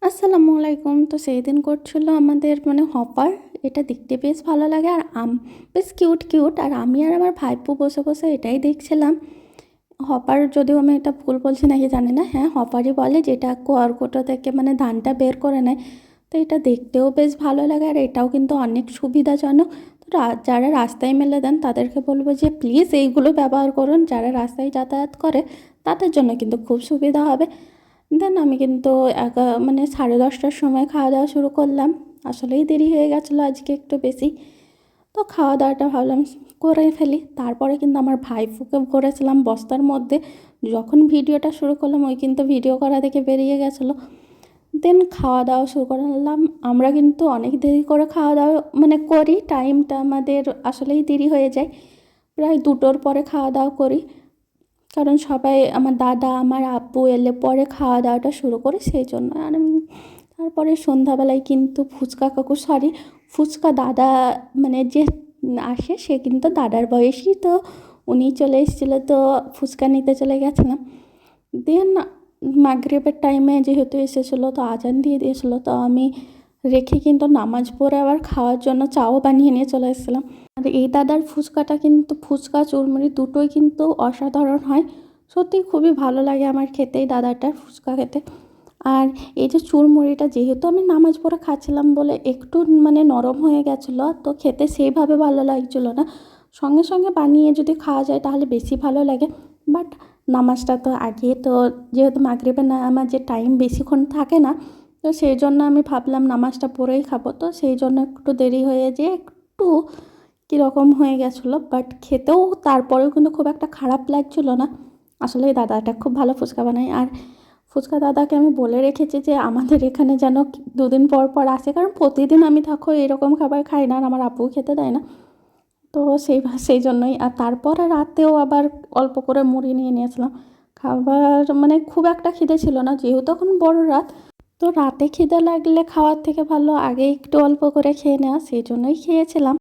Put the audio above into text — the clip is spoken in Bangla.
আসসালামু আলাইকুম। তো সেই দিন করছিল আমাদের হপার। এটা দেখতে বেশ ভালো লাগে আর বেশ কিউট কিউট। আর আমি আর আমার ভাইপো বসে বসে এটাই দেখছিলাম। হপার, যদিও আমি এটা ভুল বলছি নাকি জানি না, হ্যাঁ হপারই বলে, যেটা কোয়ারকোটো থেকে ধানটা বের করে নেয়। তো এটা দেখতেও বেশ ভালো লাগে আর এটাও কিন্তু অনেক সুবিধাজনক। তো যারা রাস্তায় মেলে দেন তাদেরকে বলবো যে প্লিজ এইগুলো ব্যবহার করুন। যারা রাস্তায় যাতায়াত করে তাদের জন্য কিন্তু খুব সুবিধা হবে। দেন আমি কিন্তু 10:30টার সময় খাওয়া দাওয়া শুরু করলাম। আসলেই দেরি হয়ে গেছিলো আজকে একটু বেশি। তো খাওয়া দাওয়াটা ভাবলাম করে ফেলি। তারপরে কিন্তু আমার ভাইফোঁকে ভরেছিলাম বস্তার মধ্যে। যখন ভিডিওটা শুরু করলাম ওই কিন্তু ভিডিও করা থেকে বেরিয়ে গেছিলো। দেন খাওয়া দাওয়া শুরু করলাম। আমরা কিন্তু অনেক দেরি করে খাওয়া দাওয়া করি। টাইমটা আমাদের আসলেই দেরি হয়ে যায়, প্রায় 2টোর পরে খাওয়া দাওয়া করি। কারণ সবাই, আমার দাদা, আমার আব্বু এলে পরে খাওয়া দাওয়াটা শুরু করি, সেই জন্য। আর আমি তারপরে সন্ধ্যাবেলায় কিন্তু ফুচকা দাদা, যে আসে সে কিন্তু দাদার বয়সী, তো উনি চলে এসেছিলো, তো ফুচকা নিতে চলে গেছিলাম। দেন মাগরিবের টাইমে যেহেতু এসেছিলো তো আজান দিয়ে দিয়েছিলো, তো আমি রেখে কিন্তু নামাজ পড়ে আবার খাওয়ার জন্য চাও বানিয়ে নিয়ে চলে এসেছিলাম। আর এই দাদার ফুচকাটা কিন্তু, ফুচকা চুরমুড়ি দুটোই কিন্তু অসাধারণ হয়। সত্যিই খুবই ভালো লাগে আমার খেতে এই দাদাটার ফুচকা খেতে। আর এই যে চুরমুড়িটা, যেহেতু আমি নামাজ পড়ে খাচ্ছিলাম বলে একটু নরম হয়ে গেছিলো, তো খেতে সেইভাবে ভালো লাগছিলো না। সঙ্গে সঙ্গে বানিয়ে যদি খাওয়া যায় তাহলে বেশি ভালো লাগে। বাট নামাজটা তো আগে, তো যেহেতু মাগরিবের নামাজের টাইম বেশিক্ষণ থাকে না, তো সেই জন্য আমি ভাবলাম নামাজটা পড়েই খাবো। তো সেই জন্য একটু দেরি হয়ে যেয়ে একটু কীরকম হয়ে গেছিলো, বাট খেতেও তারপরেও কিন্তু খুব একটা খারাপ লাগছিলো না। আসলে এই দাদাটা খুব ভালো ফুচকা বানায়। আর ফুচকা দাদাকে আমি বলে রেখেছি যে আমাদের এখানে যেন 2 দিন পর পর আসে, কারণ প্রতিদিন আমি থাকো এরকম খাবার খাই না আর আমার আব্বুও খেতে দেয় না। তো সেই জন্যই। আর তারপরে রাতেও আবার অল্প করে মুড়ি নিয়ে নিয়েছিলাম। খাবার খুব একটা খিদে ছিল না, যেহেতু এখন বড় রাত। তো রাতে খিদে লাগলে খাওয়ার থেকে ভালো আগে একটু অল্প করে খেয়ে নেওয়া, সেই জন্যই খেয়েছিলাম।